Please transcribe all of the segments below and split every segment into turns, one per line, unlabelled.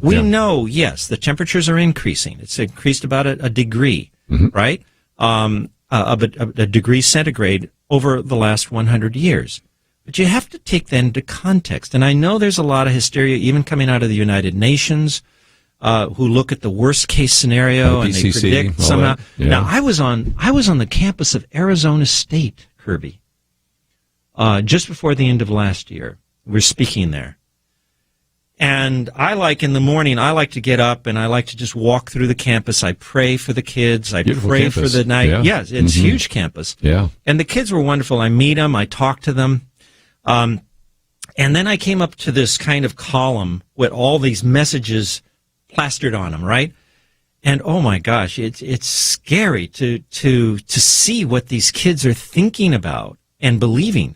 We know, yes, the temperatures are increasing. It's increased about a degree, right? A degree centigrade over the last 100 years. But you have to take that into context. And I know there's a lot of hysteria even coming out of the United Nations, who look at the worst case scenario and they predict somehow. Now, I was on the campus of Arizona State, Kirby, just before the end of last year. We're speaking there. And in the morning, I like to get up and I like to just walk through the campus. I pray for the kids. I pray for the night. Yeah. Yes, it's a huge campus. Yeah. And the kids were wonderful. I meet them. I talk to them. And then I came up to this kind of column with all these messages plastered on them, right? And oh my gosh, it's scary to see what these kids are thinking about and believing.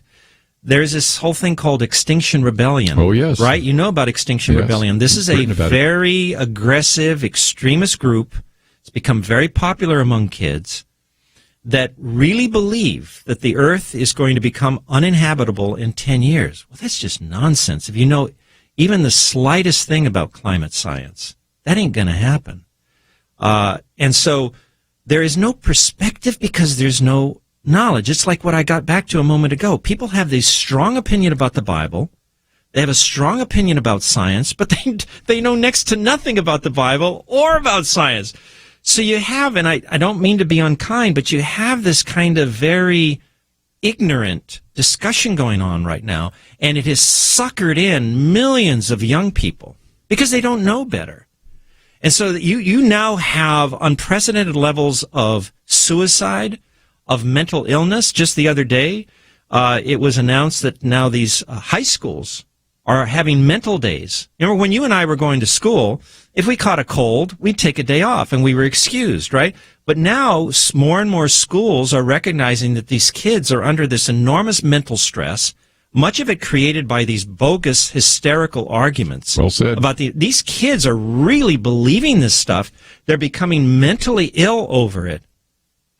There's this whole thing called Extinction Rebellion. Oh, yes. Right? You know about Extinction Rebellion. This is a very aggressive extremist group. It's become very popular among kids that really believe that the earth is going to become uninhabitable in 10 years. Well, that's just nonsense. If you know even the slightest thing about climate science, that ain't going to happen. And so there is no perspective because there's no knowledge. It's like what I got back to a moment ago. People have this strong opinion about the Bible. They have a strong opinion about science, but they know next to nothing about the Bible or about science. So you have, and I don't mean to be unkind, but you have this kind of very ignorant discussion going on right now, and it has suckered in millions of young people because they don't know better. And so you now have unprecedented levels of suicide, of mental illness. Just the other day, it was announced that now these high schools are having mental days. Remember, when you and I were going to school, if we caught a cold, we'd take a day off and we were excused, right? But now more and more schools are recognizing that these kids are under this enormous mental stress, much of it created by these bogus, hysterical arguments. Well said. About these kids are really believing this stuff. They're becoming mentally ill over it.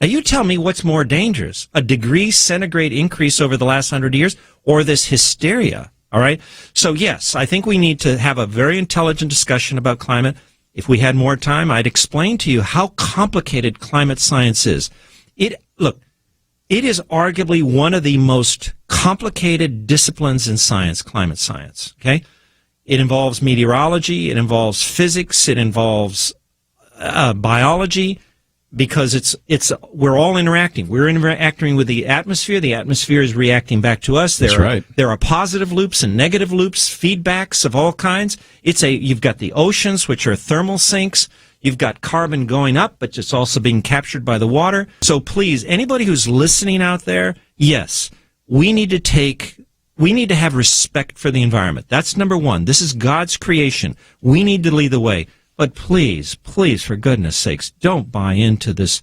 Now, you tell me what's more dangerous, a degree centigrade increase over the last 100 years or this hysteria, all right? So, yes, I think we need to have a very intelligent discussion about climate. If we had more time, I'd explain to you how complicated climate science is. Look, it is arguably one of the most complicated disciplines in science, climate science, okay? It involves meteorology, it involves physics, it involves biology, because we're all interacting. We're interacting with the atmosphere. The atmosphere is reacting back to us. There are positive loops and negative loops, feedbacks of all kinds. You've got the oceans, which are thermal sinks. You've got carbon going up, but it's also being captured by the water. So please, anybody who's listening out there, yes, we need to have respect for the environment. That's number one. This is God's creation. We need to lead the way. But please, for goodness sakes, don't buy into this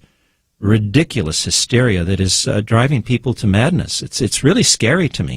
ridiculous hysteria that is driving people to madness. It's really scary to me.